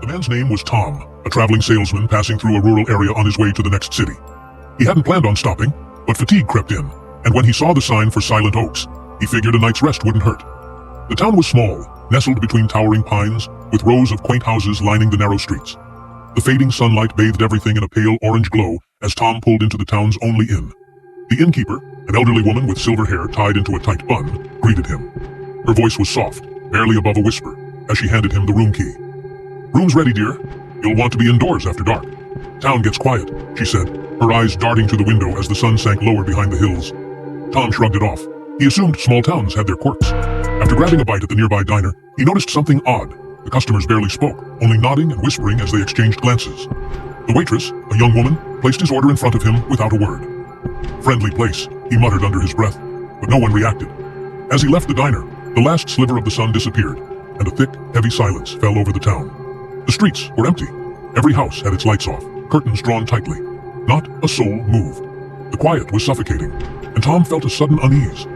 The man's name was Tom, a traveling salesman passing through a rural area on his way to the next city. He hadn't planned on stopping, but fatigue crept in, and when he saw the sign for Silent Oaks, he figured a night's rest wouldn't hurt. The town was small, nestled between towering pines, with rows of quaint houses lining the narrow streets. The fading sunlight bathed everything in a pale orange glow as Tom pulled into the town's only inn. The innkeeper, an elderly woman with silver hair tied into a tight bun, greeted him. Her voice was soft, barely above a whisper, as she handed him the room key. "Room's ready, dear. You'll want to be indoors after dark. Town gets quiet," she said, her eyes darting to the window as the sun sank lower behind the hills. Tom shrugged it off. He assumed small towns had their quirks. After grabbing a bite at the nearby diner, he noticed something odd. The customers barely spoke, only nodding and whispering as they exchanged glances. The waitress, a young woman, placed his order in front of him without a word. "Friendly place," he muttered under his breath, but no one reacted. As he left the diner, the last sliver of the sun disappeared, and a thick, heavy silence fell over the town. The streets were empty. Every house had its lights off, curtains drawn tightly. Not a soul moved. The quiet was suffocating, and Tom felt a sudden unease.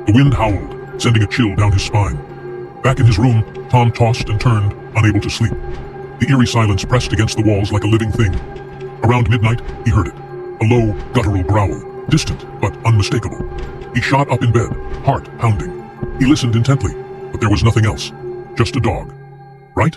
The wind howled, sending a chill down his spine. Back in his room, Tom tossed and turned, unable to sleep. The eerie silence pressed against the walls like a living thing. Around midnight, he heard it. A low, guttural growl, distant but unmistakable. He shot up in bed, heart pounding. He listened intently, but there was nothing else. Just a dog. Right?